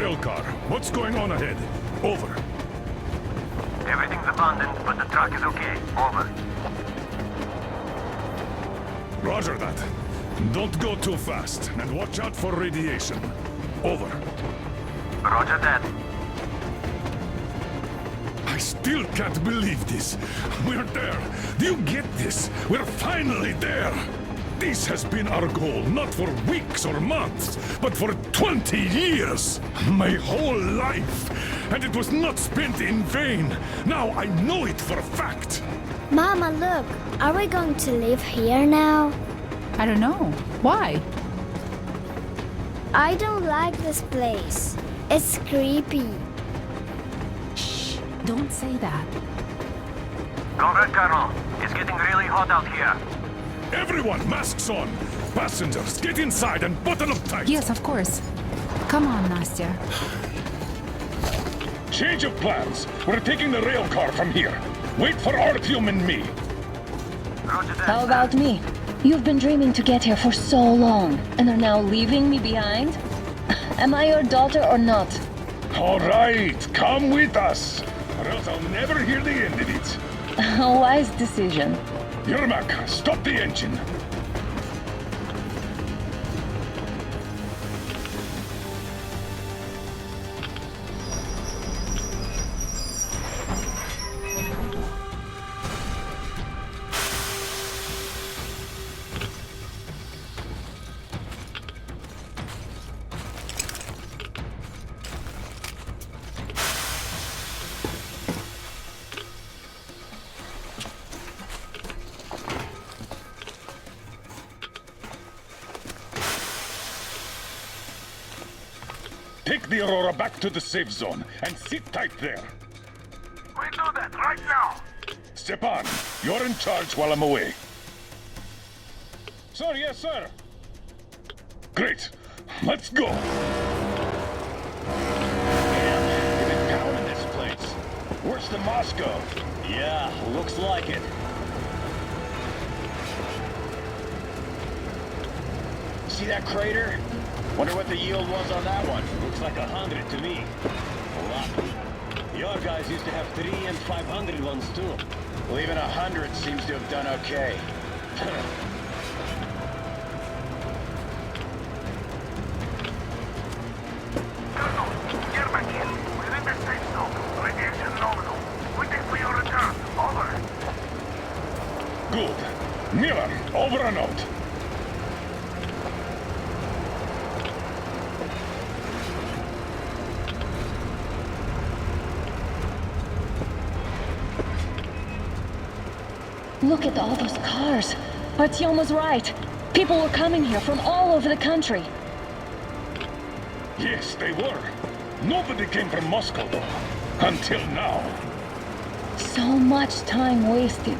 Speaker 15: railcar. What's going on ahead? Over.
Speaker 17: Everything's abandoned, but the truck is okay. Over.
Speaker 15: Roger that. Don't go too fast, and watch out for radiation. Over.
Speaker 17: Roger that.
Speaker 15: I still can't believe this. We're there. Do you get this? We're finally there. This has been our goal, not for weeks or months, but for 20 years. My whole life. And it was not spent in vain. Now I know it for a fact.
Speaker 5: Mama, look. Are we going to live here now?
Speaker 8: I don't know. Why?
Speaker 5: I don't like this place. It's creepy.
Speaker 8: Shh. Don't say that.
Speaker 17: Comrade Colonel, it's getting really hot out here.
Speaker 15: Everyone, masks on! Passengers, get inside and button up tight!
Speaker 8: Yes, of course. Come on, Nastya.
Speaker 15: Change of plans. We're taking the rail car from here. Wait for Artyom and me.
Speaker 18: How about me? You've been dreaming to get here for so long, and are now leaving me behind? Am I your daughter or not?
Speaker 15: All right, come with us, or else I'll never hear the end of it.
Speaker 18: A wise decision.
Speaker 15: Yermak, stop the engine. Take the Aurora back to the safe zone and sit tight there.
Speaker 17: We do that right now.
Speaker 15: Stepan, you're in charge while I'm away. Sir, yes, sir. Great. Let's go.
Speaker 19: Damn, you've been pounding this place. Worse than Moscow. Yeah, looks like it. See that crater? Wonder what the yield was on that one. Looks like 100 to me. A lot. Your guys used to have 300 and 500 ones too.
Speaker 14: Well, even 100 seems to have done okay.
Speaker 17: Colonel, get back in. We're in the safe zone. Radiation nominal. Waiting for your return. Over.
Speaker 15: Good. Miller, over and out.
Speaker 18: Look at all those cars. Artyom was right. People were coming here from all over the country.
Speaker 15: Yes, they were. Nobody came from Moscow, though. Until now.
Speaker 18: So much time wasted.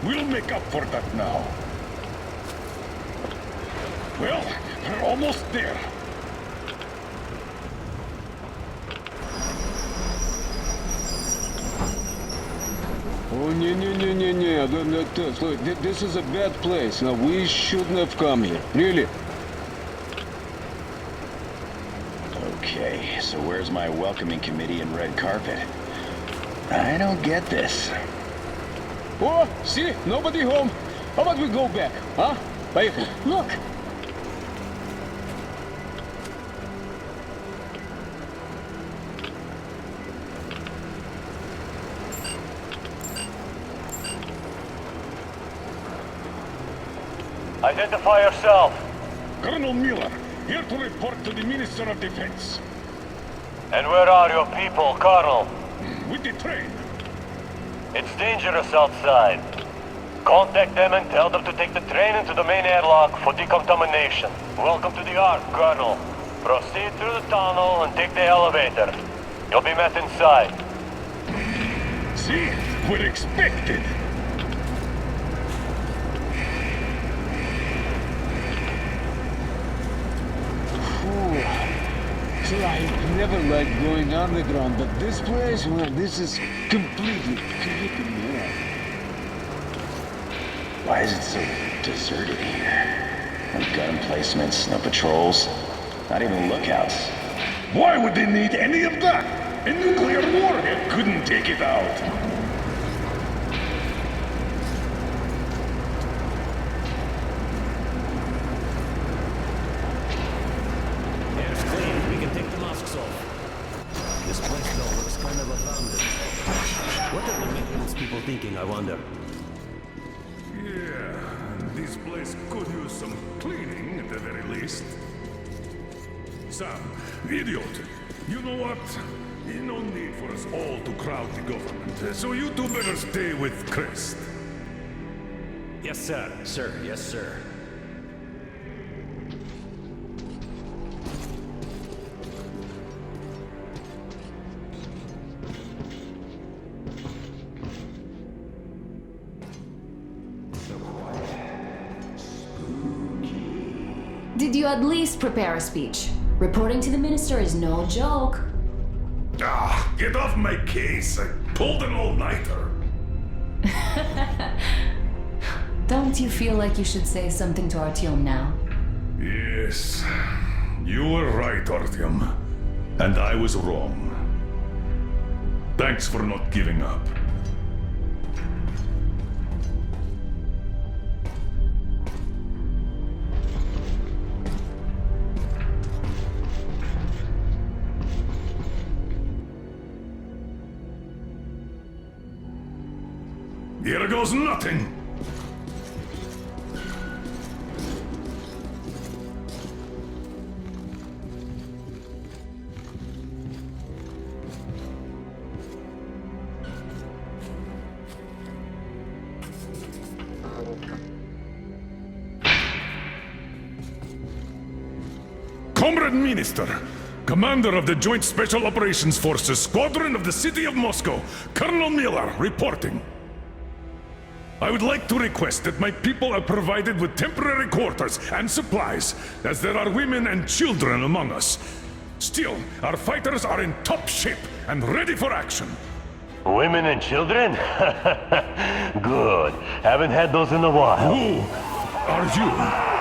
Speaker 15: We'll make up for that now. Well, we're almost there.
Speaker 20: Oh, look, this is a bad place. Now, we shouldn't have come here. Really.
Speaker 14: Okay, so where's my welcoming committee and red carpet? I don't get this.
Speaker 20: Oh, see? Nobody home. How about we go back, huh? Поехали.
Speaker 18: Look.
Speaker 17: Identify yourself.
Speaker 15: Colonel Miller, here to report to the Minister of Defense.
Speaker 17: And where are your people, Colonel?
Speaker 15: With the train.
Speaker 17: It's dangerous outside. Contact them and tell them to take the train into the main airlock for decontamination. Welcome to the Ark, Colonel. Proceed through the tunnel and take the elevator. You'll be met inside.
Speaker 15: See? We're expected.
Speaker 20: See, I never liked going underground, but this place, well, this is completely creeping me out.
Speaker 14: Why is it so deserted here? No gun emplacements, no patrols.
Speaker 19: Not even lookouts.
Speaker 15: Why would they need any of that? A nuclear warhead couldn't take it out.
Speaker 10: Air's clean. We can take the masks off. This place though looks kind of abandoned. What are the maintenance people thinking, I wonder?
Speaker 15: Yeah, this place could use some cleaning at the very least. Sam, idiot, you know what? No need for us all to crowd the government, so you two better stay with Crest.
Speaker 10: Yes, sir.
Speaker 14: Sir, yes, sir.
Speaker 2: Did you at least prepare a speech? Reporting to the minister is no joke.
Speaker 15: Ah, get off my case. I pulled an all-nighter.
Speaker 2: Don't you feel like you should say something to Artyom now?
Speaker 15: Yes, you were right, Artyom. And I was wrong. Thanks for not giving up. Here goes nothing! Comrade Minister, Commander of the Joint Special Operations Forces, Squadron of the City of Moscow, Colonel Miller, reporting. I would like to request that my people are provided with temporary quarters and supplies, as there are women and children among us. Still, our fighters are in top shape and ready for action.
Speaker 17: Women and children? Good. Haven't had those in a while.
Speaker 15: Who are you?